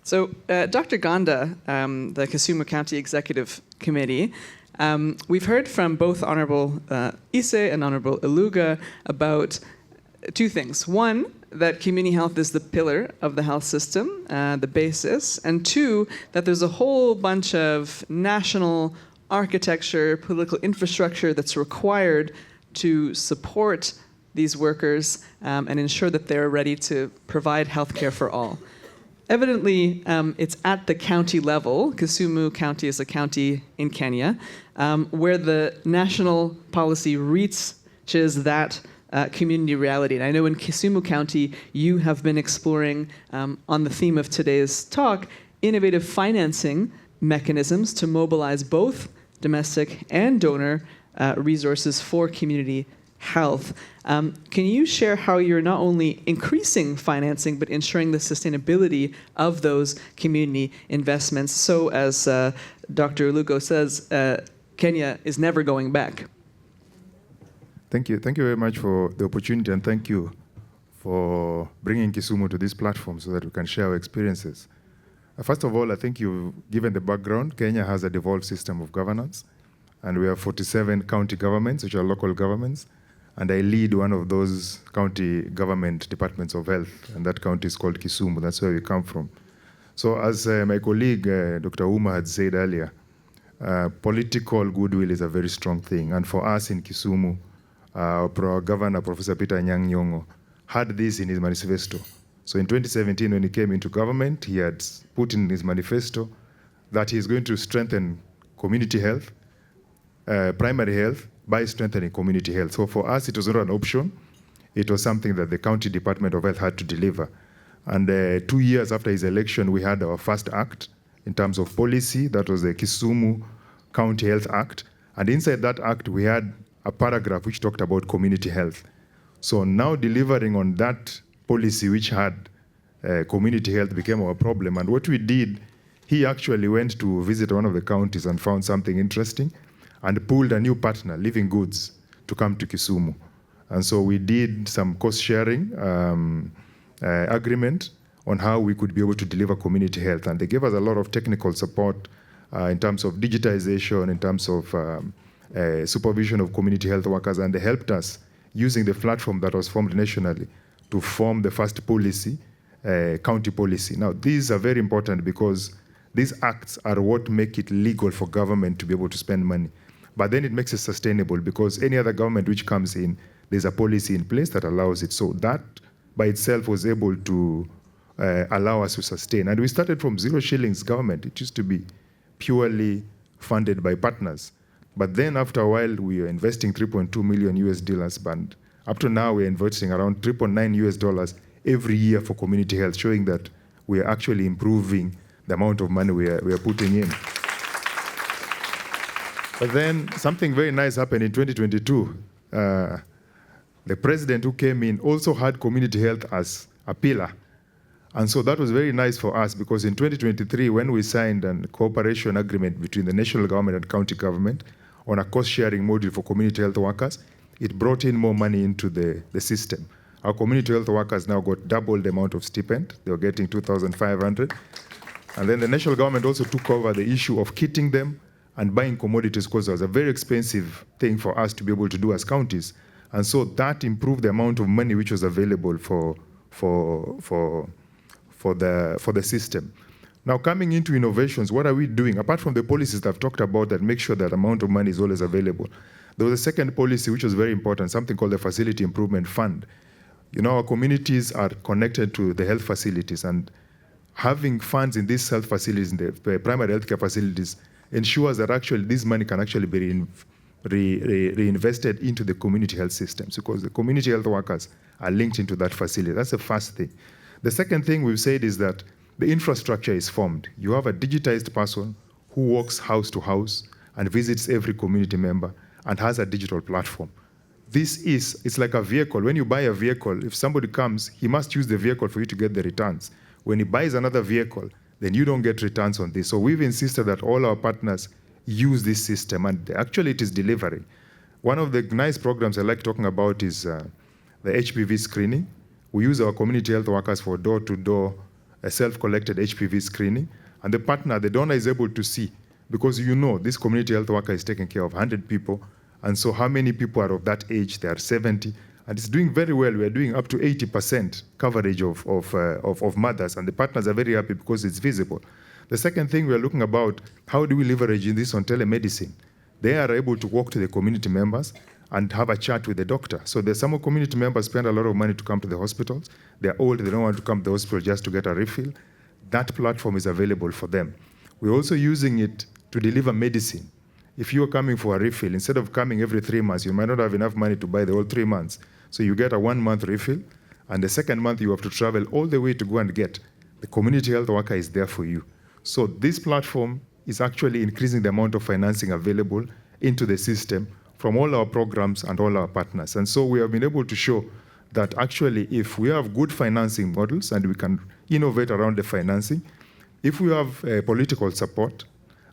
So, Dr. Ganda, the Kisumu County Executive Committee, we've heard from both Honourable Ise and Honourable Iluga about two things. One, that community health is the pillar of the health system, the basis. And two, that there's a whole bunch of national architecture, political infrastructure that's required to support these workers and ensure that they're ready to provide healthcare for all. Evidently, it's at the county level. Kisumu County is a county in Kenya, where the national policy reaches that community reality. And I know in Kisumu County, you have been exploring, on the theme of today's talk, innovative financing mechanisms to mobilize both domestic and donor resources for community health. Can you share how you're not only increasing financing, but ensuring the sustainability of those community investments? So as Dr. Lugo says, Kenya is never going back. Thank you. Thank you very much for the opportunity, and thank you for bringing Kisumu to this platform so that we can share our experiences. First of all, I think you've given the background. Kenya has a devolved system of governance, and we have 47 county governments, which are local governments. And I lead one of those county government departments of health, and that county is called Kisumu. That's where we come from. So as my colleague, Dr. Uma, had said earlier, political goodwill is a very strong thing. And for us in Kisumu, our governor, Professor Peter Anyang' Nyong'o, had this in his manifesto. So in 2017, when he came into government, he had put in his manifesto that he is going to strengthen community health, primary health, by strengthening community health. So for us, it was not an option. It was something that the County Department of Health had to deliver. And 2 years after his election, we had our first act in terms of policy. That was the Kisumu County Health Act. And inside that act, we had a paragraph which talked about community health. So now delivering on that policy which had community health became our problem. And what we did, he actually went to visit one of the counties and found something interesting, and pulled a new partner, Living Goods, to come to Kisumu. And so we did some cost-sharing agreement on how we could be able to deliver community health. And they gave us a lot of technical support in terms of digitization, in terms of supervision of community health workers, and they helped us using the platform that was formed nationally to form the first policy, county policy. Now, these are very important because these acts are what make it legal for government to be able to spend money. But then it makes it sustainable because any other government which comes in, there's a policy in place that allows it. So that by itself was able to allow us to sustain. And we started from 0 shillings government. It used to be purely funded by partners. But then after a while, we were investing $3.2 million US, and up to now, we're investing around $3.9 US every year for community health, showing that we are actually improving the amount of money we are putting in. But then something very nice happened in 2022. The president who came in also had community health as a pillar. And so that was very nice for us because in 2023, when we signed a cooperation agreement between the national government and county government on a cost-sharing model for community health workers, it brought in more money into the system. Our community health workers now got double the amount of stipend. They were getting $2,500. And then the national government also took over the issue of kitting them and buying commodities because it was a very expensive thing for us to be able to do as counties. And so that improved the amount of money which was available for the system. Now, coming into innovations, what are we doing? Apart from the policies that I've talked about that make sure that amount of money is always available, there was a second policy which was very important, something called the Facility Improvement Fund. You know, our communities are connected to the health facilities, and having funds in these health facilities, in the primary healthcare facilities, ensures that actually this money can actually be reinvested into the community health systems because the community health workers are linked into that facility. That's the first thing. The second thing we've said is that the infrastructure is formed. You have a digitized person who walks house to house and visits every community member and has a digital platform. It's like a vehicle. When you buy a vehicle, if somebody comes, he must use the vehicle for you to get the returns. When he buys another vehicle, then you don't get returns on this. So we've insisted that all our partners use this system, and actually it is delivering. One of the nice programs I like talking about is the HPV screening. We use our community health workers for door-to-door a self-collected HPV screening. And the partner, the donor, is able to see, because this community health worker is taking care of 100 people, and so how many people are of that age? They are 70, and it's doing very well. We are doing up to 80% coverage of mothers, and the partners are very happy because it's visible. The second thing we are looking about, how do we leverage this on telemedicine? They are able to walk to the community members and have a chat with the doctor. So there's some community members spend a lot of money to come to the hospitals. They're old, they don't want to come to the hospital just to get a refill. That platform is available for them. We're also using it to deliver medicine. If you're coming for a refill, instead of coming every 3 months, you might not have enough money to buy the whole 3 months. So you get a 1-month refill, and the second month you have to travel all the way to go and get. The community health worker is there for you. So this platform is actually increasing the amount of financing available into the system from all our programs and all our partners. And so we have been able to show that actually if we have good financing models and we can innovate around the financing, if we have political support,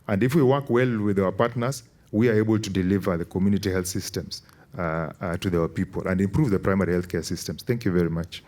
and if we work well with our partners, we are able to deliver the community health systems to our people and improve the primary healthcare systems. Thank you very much.